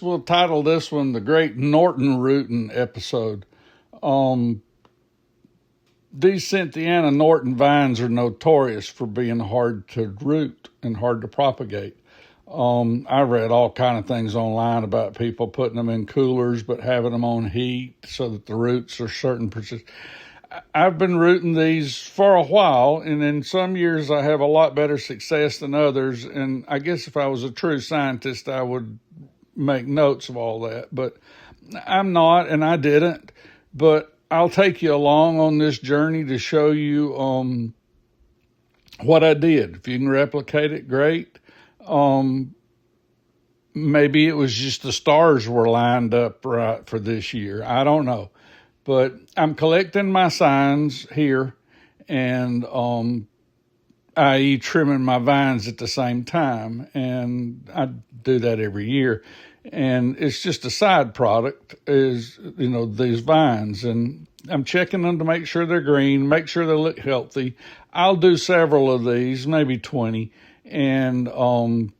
we'll title this one the Great Norton Rooting Episode. These Cynthiana Norton vines are notorious for being hard to root and hard to propagate. I read all kind of things online about people putting them in coolers but having them on heat so that the roots are certain percent. I've been rooting these for a while, and in some years I have a lot better success than others. And I guess if I was a true scientist, I would make notes of all that. But I'm not, and I didn't. But I'll take you along on this journey to show you what I did. If you can replicate it, great. Maybe it was just the stars were lined up right for this year. I don't know. But I'm collecting my signs here, and i.e. trimming my vines at the same time. And I do that every year. And it's just a side product is, these vines. And I'm checking them to make sure they're green, make sure they look healthy. I'll do several of these, maybe 20. And on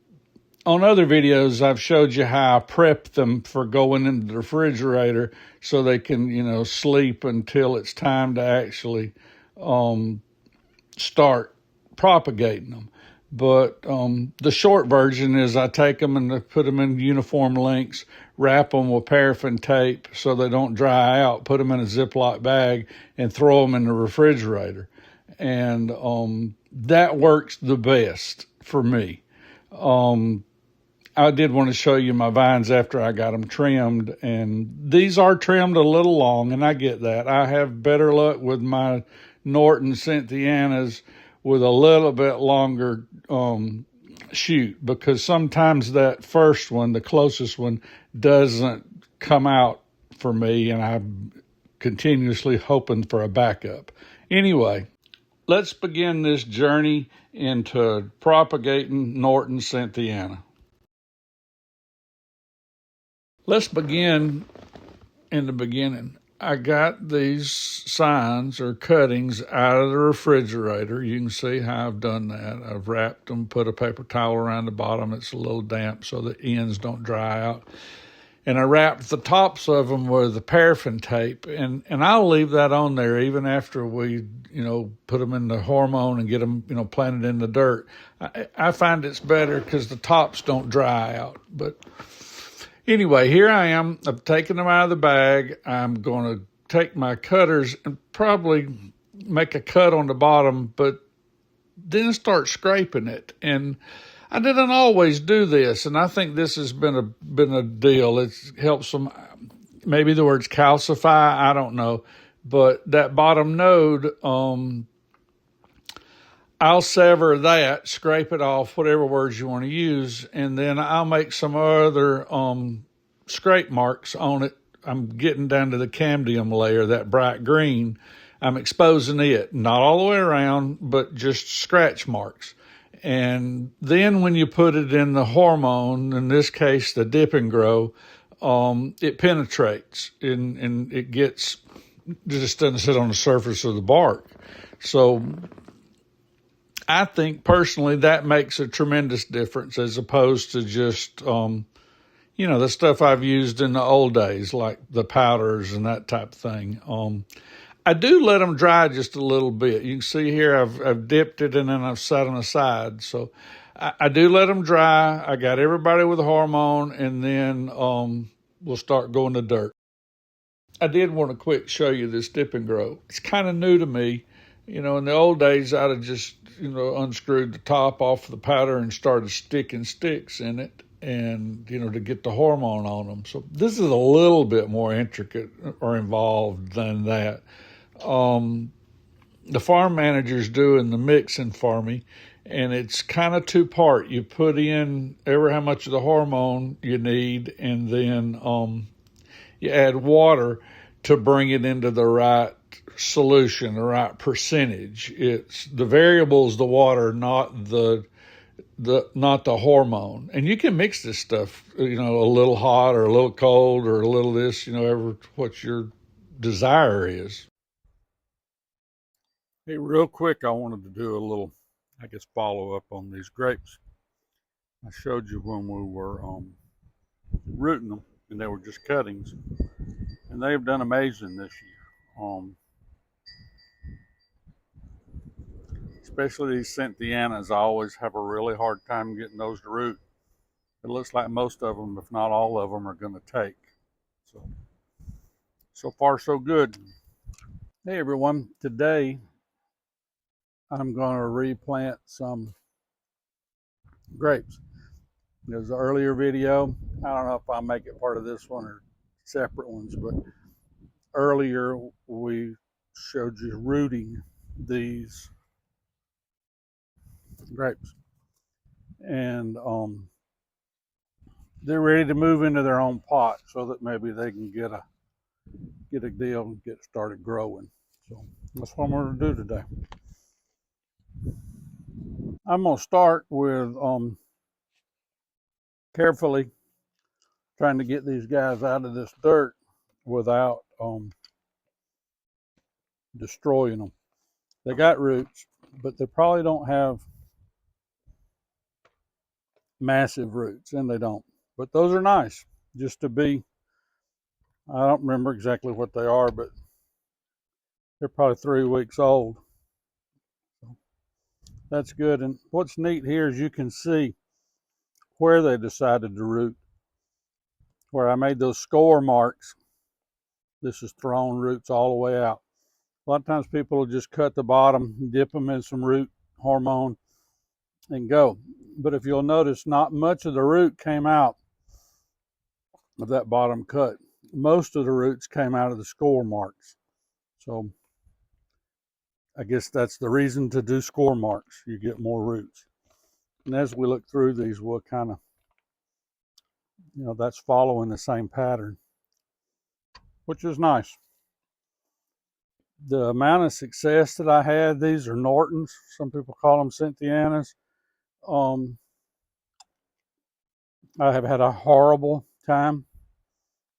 other videos, I've showed you how I prep them for going into the refrigerator so they can, sleep until it's time to actually start propagating them. But the short version is I take them and put them in uniform lengths, wrap them with paraffin tape so they don't dry out, put them in a Ziploc bag, and throw them in the refrigerator. And that works the best for me. I did want to show you my vines after I got them trimmed, and these are trimmed a little long, and I get that. I have better luck with my Norton Cynthianas with a little bit longer shoot, because sometimes that first one, the closest one, doesn't come out for me, and I'm continuously hoping for a backup. Anyway, let's begin this journey into propagating Norton Cynthiana. Let's begin in the beginning. I got these signs or cuttings out of the refrigerator. You can see how I've done that. I've wrapped them, put a paper towel around the bottom. It's a little damp so the ends don't dry out. And I wrapped the tops of them with the paraffin tape. And I'll leave that on there even after we, put them in the hormone and get them, planted in the dirt. I find it's better because the tops don't dry out. But anyway, here I am. I've taken them out of the bag. I'm going to take my cutters and probably make a cut on the bottom, but then start scraping it. And I didn't always do this, and I think this has been a deal. It helps them, maybe the words calcify, I don't know. But that bottom node, I'll sever that, scrape it off, whatever words you want to use, and then I'll make some other scrape marks on it. I'm getting down to the cambium layer, that bright green. I'm exposing it, not all the way around, but just scratch marks. And then when you put it in the hormone, in this case, the dip and grow, it penetrates and it just doesn't sit on the surface of the bark. So I think personally that makes a tremendous difference as opposed to just, the stuff I've used in the old days, like the powders and that type of thing. I do let them dry just a little bit. You can see here I've dipped it and then I've set them aside. So I do let them dry. I got everybody with a hormone, and then we'll start going to dirt. I did want to quick show you this dip and grow. It's kind of new to me. In the old days, I'd have just, unscrewed the top off the powder and started sticking sticks in it and, to get the hormone on them. So this is a little bit more intricate or involved than that. The farm manager's doing the mixing for me, and it's kind of two-part. You put in how much of the hormone you need, and then you add water to bring it into the right solution, the right percentage. It's the variable is the water, not the hormone. And you can mix this stuff, a little hot or a little cold or a little this, ever what your desire is. Hey, real quick, I wanted to do a little, follow up on these grapes. I showed you when we were rooting them, and they were just cuttings. And they've done amazing this year. Especially these Cynthianas, I always have a really hard time getting those to root. It looks like most of them, if not all of them, are going to take. So far so good. Hey everyone, today I'm going to replant some grapes. There's an earlier video. I don't know if I'll make it part of this one or separate ones, but earlier we showed you rooting these grapes, and they're ready to move into their own pot so that maybe they can get a deal and get started growing. So that's what I'm going to do today. I'm going to start with carefully trying to get these guys out of this dirt without destroying them. They got roots, but they probably don't have massive roots, and they don't. But those are nice, just to be, I don't remember exactly what they are, but they're probably 3 weeks old. So that's good. And what's neat here is you can see where they decided to root. Where I made those score marks, this is thrown roots all the way out. A lot of times people will just cut the bottom, dip them in some root hormone, and go. But if you'll notice, not much of the root came out of that bottom cut. Most of the roots came out of the score marks. So I guess that's the reason to do score marks. You get more roots. And as we look through these, we'll kind of, that's following the same pattern, which is nice. The amount of success that I had, these are Nortons. Some people call them Cynthianas. I have had a horrible time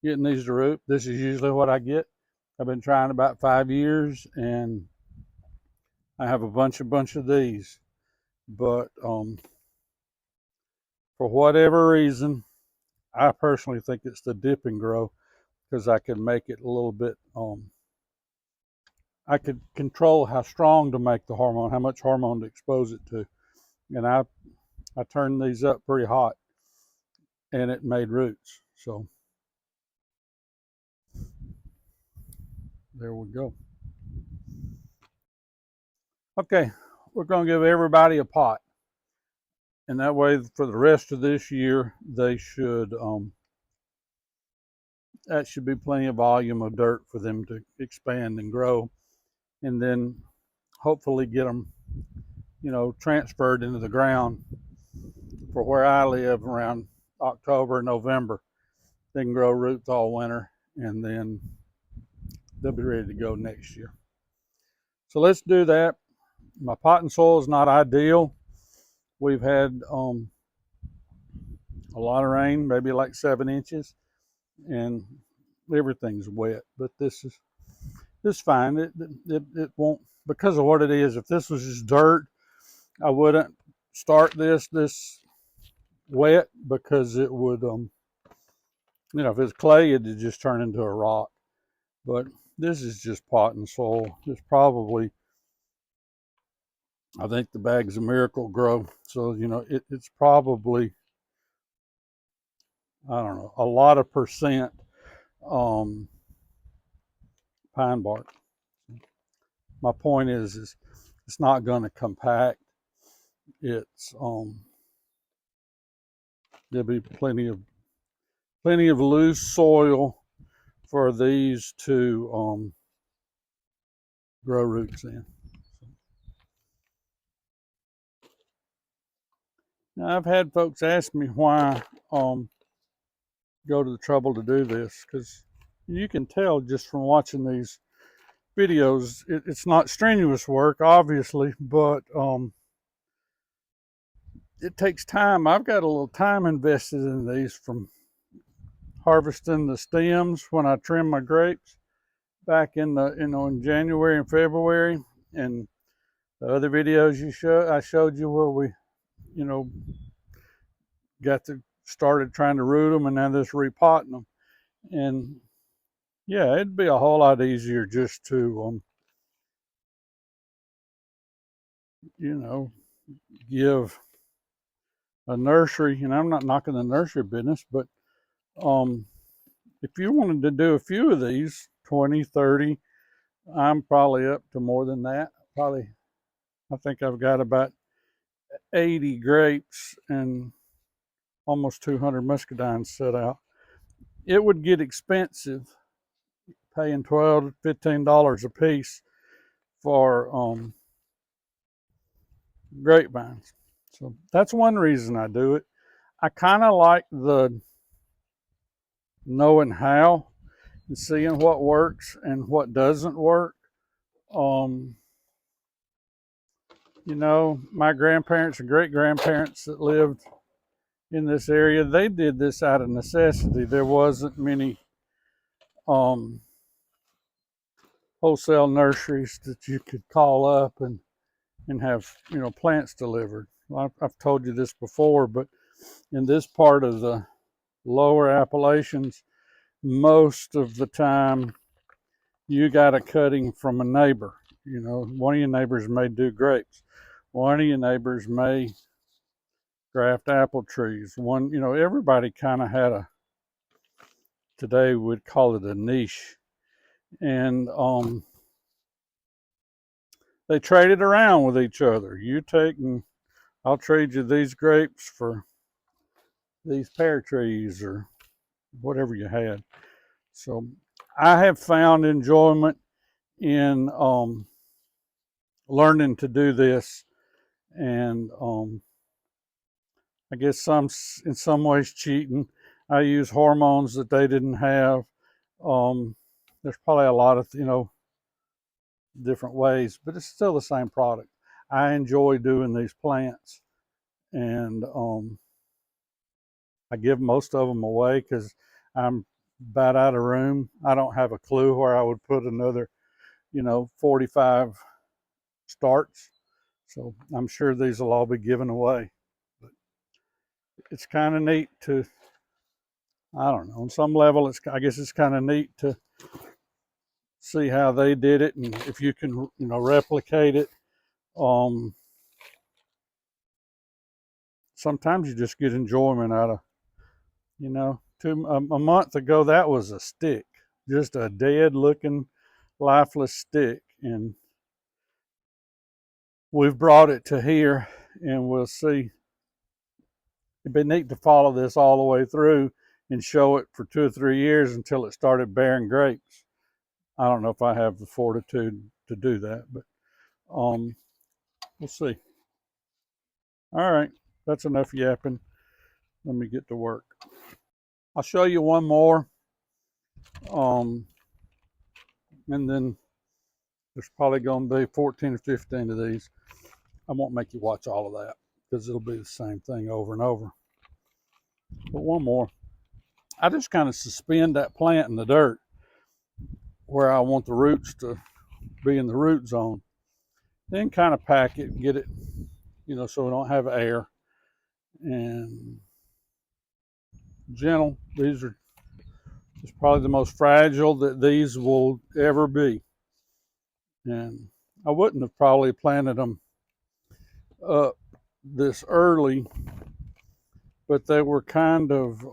getting these to root. This is usually what I get. I've been trying about 5 years, and I have a bunch of these. But for whatever reason, I personally think it's the dip and grow, because I can make it a little bit, I could control how strong to make the hormone, how much hormone to expose it to. And I turned these up pretty hot, and it made roots. So there we go. Okay, we're going to give everybody a pot, and that way for the rest of this year they should that should be plenty of volume of dirt for them to expand and grow, and then hopefully get them transferred into the ground for where I live around October, November. They can grow roots all winter, and then they'll be ready to go next year. So let's do that. My potting soil is not ideal. We've had a lot of rain, maybe like 7 inches, and everything's wet. But this is fine. It won't, because of what it is. If this was just dirt, I wouldn't start this wet, because it would if it's clay, it'd just turn into a rock. But this is just potting soil. It's probably, I think the bag's a Miracle Grow. So, it's probably, I don't know, a lot of percent pine bark. My point is it's not going to compact. It's there'll be plenty of loose soil for these to grow roots in. Now, I've had folks ask me why go to the trouble to do this, because you can tell just from watching these videos, it's not strenuous work, obviously, but it takes time. I've got a little time invested in these, from harvesting the stems when I trim my grapes back in in January and February, and the other videos I showed you where we got the started trying to root them, and now just repotting them. And yeah, it'd be a whole lot easier just to, give a nursery, and I'm not knocking the nursery business, but if you wanted to do a few of these, 20, 30, I'm probably up to more than that. I think I've got about 80 grapes and almost 200 muscadines set out. It would get expensive paying $12 to $15 a piece for grapevines. So that's one reason I do it. I kind of like the knowing how and seeing what works and what doesn't work. My grandparents and great grandparents that lived in this area, they did this out of necessity. There wasn't many wholesale nurseries that you could call up and have plants delivered. I've told you this before, but in this part of the lower Appalachians, most of the time you got a cutting from a neighbor. One of your neighbors may do grapes. One of your neighbors may graft apple trees. Everybody kind of had today we'd call it a niche. And they traded around with each other. You take and I'll trade you these grapes for these pear trees or whatever you had. So I have found enjoyment in learning to do this, and I guess in some ways cheating. I use hormones that they didn't have. There's probably a lot of different ways, but it's still the same product. I enjoy doing these plants, and I give most of them away because I'm about out of room. I don't have a clue where I would put another 45 starts. So I'm sure these will all be given away. But it's kind of neat to, I don't know, on some level, I guess it's kind of neat to see how they did it, and if you can, replicate it. Sometimes you just get enjoyment out of, a month ago, that was a stick, just a dead looking, lifeless stick. And we've brought it to here, and we'll see. It'd be neat to follow this all the way through and show it for 2 or 3 years until it started bearing grapes. I don't know if I have the fortitude to do that, but we'll see. All right, that's enough yapping. Let me get to work. I'll show you one more, and then there's probably going to be 14 or 15 of these. I won't make you watch all of that because it'll be the same thing over and over. But one more. I just kind of suspend that plant in the dirt where I want the roots to be in the root zone. Then kind of pack it and get it, so we don't have air. And gentle. These are just probably the most fragile that these will ever be. And I wouldn't have probably planted them up this early, but they were kind of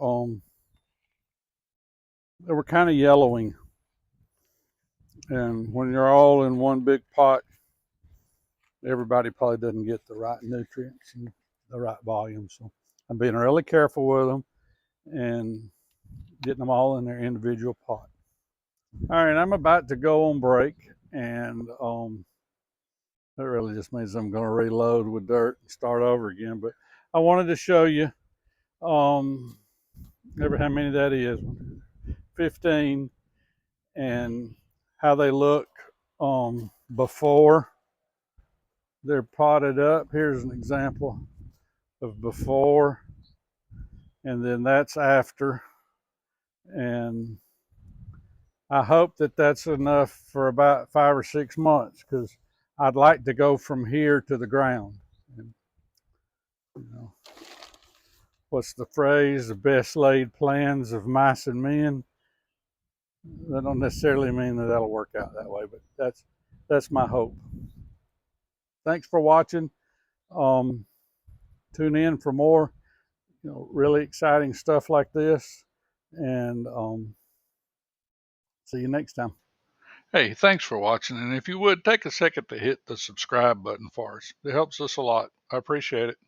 yellowing. And when you're all in one big pot, everybody probably doesn't get the right nutrients and the right volume. So I'm being really careful with them and getting them all in their individual pot. All right, I'm about to go on break, and that really just means I'm going to reload with dirt and start over again. But I wanted to show you ever how many that is, 15, and how they look before they're potted up. Here's an example of before, and then that's after. And I hope that that's enough for about 5 or 6 months, because I'd like to go from here to the ground. And, what's the phrase? The best laid plans of mice and men. That don't necessarily mean that that'll work out that way, but that's my hope. Thanks for watching. Tune in for more, really exciting stuff like this, and see you next time. Hey, thanks for watching, and if you would, take a second to hit the subscribe button for us. It helps us a lot. I appreciate it.